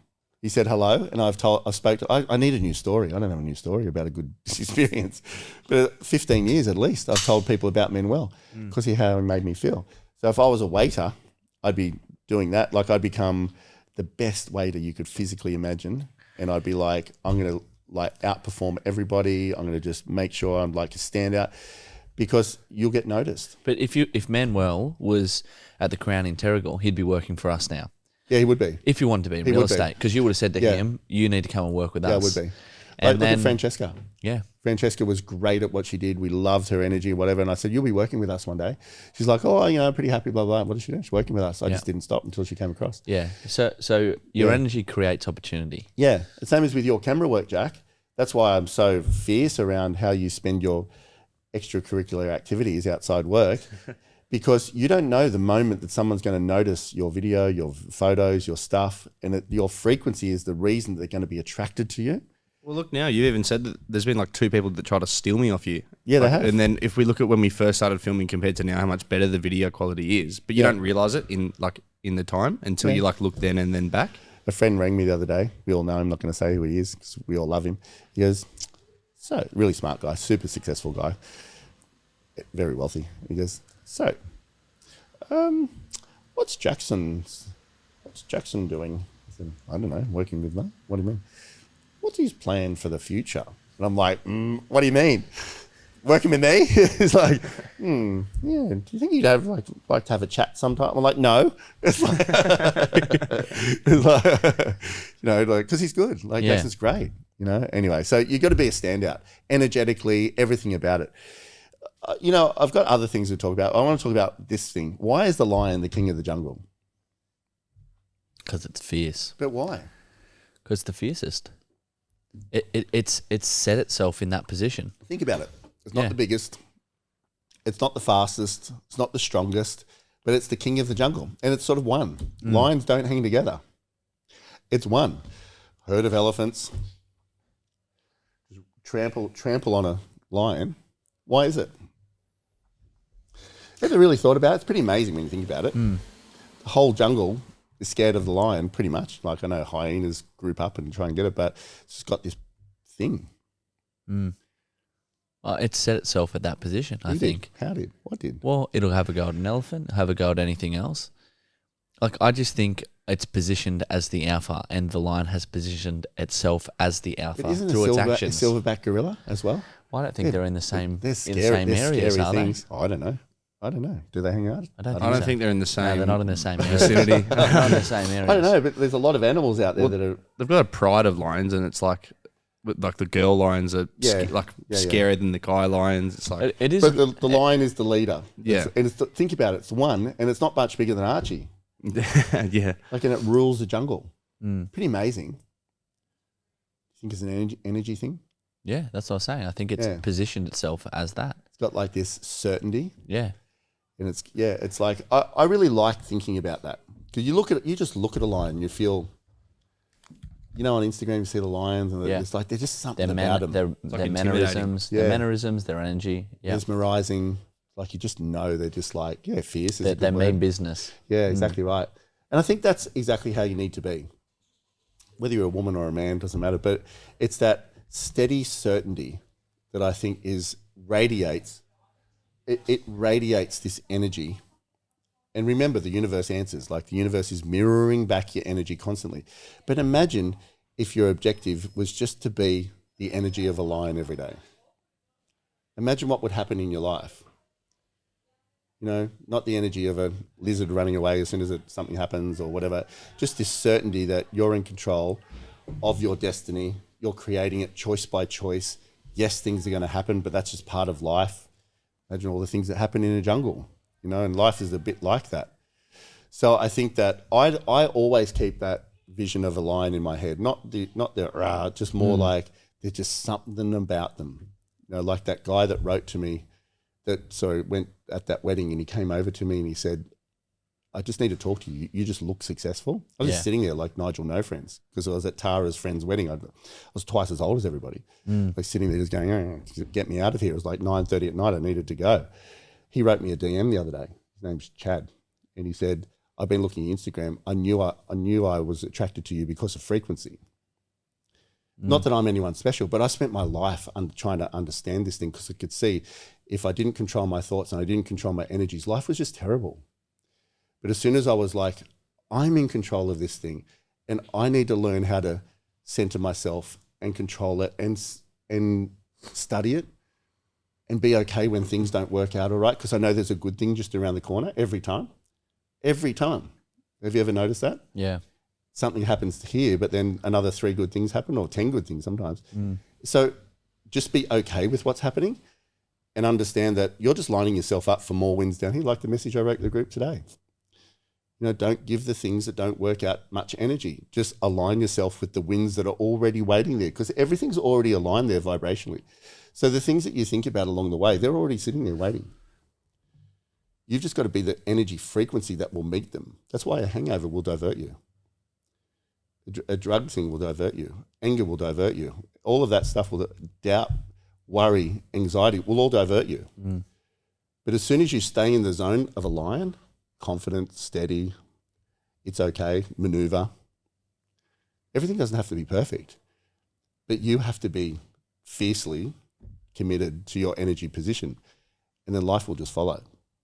He said hello, and I spoke to. I need a new story. I don't have a new story about a good experience, but 15 years at least, I've told people about Manuel because he how he made me feel. So if I was a waiter, I'd be doing that. Like I'd become the best waiter you could physically imagine, and I'd be like, I'm gonna like outperform everybody. I'm gonna just make sure I'm like a standout because you'll get noticed. But if Manuel was at the Crown in Terrigal, he'd be working for us now. Yeah, he would be. If you wanted to be in real estate, because you would have said to him, you need to come and work with us. Yeah, it would be. And look at Francesca. Yeah. Francesca was great at what she did. We loved her energy, whatever. And I said, you'll be working with us one day. She's like, oh, I'm pretty happy, blah, blah. What does she do? She's working with us. I just didn't stop until she came across. Yeah. So your energy creates opportunity. Yeah. The same as with your camera work, Jack. That's why I'm so fierce around how you spend your extracurricular activities outside work. Because you don't know the moment that someone's going to notice your video, your photos, your stuff, and your frequency is the reason they're going to be attracted to you. Well, look now, you even said that there's been like 2 people that try to steal me off you. Yeah, they have. And then if we look at when we first started filming compared to now, how much better the video quality is, but you don't realize it in the time until you like look then and then back. A friend rang me the other day. We all know him. I'm not going to say who he is because we all love him. He goes, so really smart guy, super successful guy, very wealthy. He goes, so, what's Jackson doing? I said, I don't know, working with me. What do you mean? What's his plan for the future? And I'm like, what do you mean? Working with me? He's like, yeah. Do you think you'd have like to have a chat sometime? I'm like, no. It's like, because he's good. Like, that's just great. Anyway, so you got to be a standout, energetically, everything about it. I've got other things to talk about. I want to talk about this thing. Why is the lion the king of the jungle? Because it's fierce. But why? Because it's the fiercest. It's set itself in that position. Think about it. It's not the biggest. It's not the fastest. It's not the strongest. But it's the king of the jungle. And it's sort of one. Lions don't hang together. It's one. Herd of elephants. Trample on a lion. Why is it? Ever really thought about it? It's pretty amazing when you think about it. The whole jungle is scared of the lion, pretty much. Like I know hyenas group up and try and get it, but it's just got this thing. It set itself at that position, I think. How did? What did? Well, it'll have a go at an elephant, have a go at anything else. Like I just think it's positioned as the alpha, and the lion has positioned itself as the alpha through its actions. A silverback gorilla as well? Well, I don't think they're in the same they're scary, areas, are they? Oh, I don't know. Do they hang out? I don't think they're in the same. No, they're not in the same vicinity. Not in the same areas. I don't know, but there's a lot of animals out there that are. They've got a pride of lions, and it's like the girl lions are scarier than the guy lions. It's like it is. But the lion is the leader. Yeah, think about it. It's one, and it's not much bigger than Archie. Yeah, and it rules the jungle. Pretty amazing. You think it's an energy thing? Yeah, that's what I was saying. I think it's positioned itself as that. It's got like this certainty. Yeah. And it's like, I really like thinking about that. Because you just look at a lion and you feel, on Instagram you see the lions and it's like, there's just something about them. Their mannerisms, their energy. Yeah. Mesmerizing. Like you just know they're just like, fierce. They mean business. Yeah, exactly right. And I think that's exactly how you need to be. Whether you're a woman or a man, doesn't matter. But it's that steady certainty that I think radiates. It radiates this energy. And remember, the universe answers. Like the universe is mirroring back your energy constantly. But imagine if your objective was just to be the energy of a lion every day. Imagine what would happen in your life. Not the energy of a lizard running away as soon as something happens or whatever. Just this certainty that you're in control of your destiny. You're creating it choice by choice. Yes, things are going to happen, but that's just part of life. Imagine all the things that happen in a jungle, and life is a bit like that. So I think that I always keep that vision of a lion in my head, just more like there's just something about them. Like that guy that wrote to me went at that wedding and he came over to me and he said, I just need to talk to you. You just look successful. I was just sitting there like Nigel No Friends because I was at Tara's friend's wedding. I was twice as old as everybody. Like sitting there just going, get me out of here. It was like 9:30 at night. I needed to go. He wrote me a DM the other day. His name's Chad. And he said, I've been looking at Instagram. I knew I was attracted to you because of frequency. Not that I'm anyone special, but I spent my life trying to understand this thing because I could see if I didn't control my thoughts and I didn't control my energies, life was just terrible. But as soon as I was like, I'm in control of this thing and I need to learn how to center myself and control it and study it and be okay when things don't work out all right, because I know there's a good thing just around the corner every time. Every time. Have you ever noticed that? Yeah. Something happens here, but then another 3 good things happen, or 10 good things sometimes. So just be okay with what's happening and understand that you're just lining yourself up for more wins down here, like the message I wrote to the group today. Don't give the things that don't work out much energy. Just align yourself with the wins that are already waiting there, because everything's already aligned there vibrationally. So the things that you think about along the way, they're already sitting there waiting. You've just got to be the energy frequency that will meet them. That's why a hangover will divert you. A drug thing will divert you. Anger will divert you. All of that stuff will, doubt, worry, anxiety will all divert you. But as soon as you stay in the zone of a lion, confident, steady, it's okay, maneuver, everything doesn't have to be perfect. But you have to be fiercely committed to your energy position, and then life will just follow.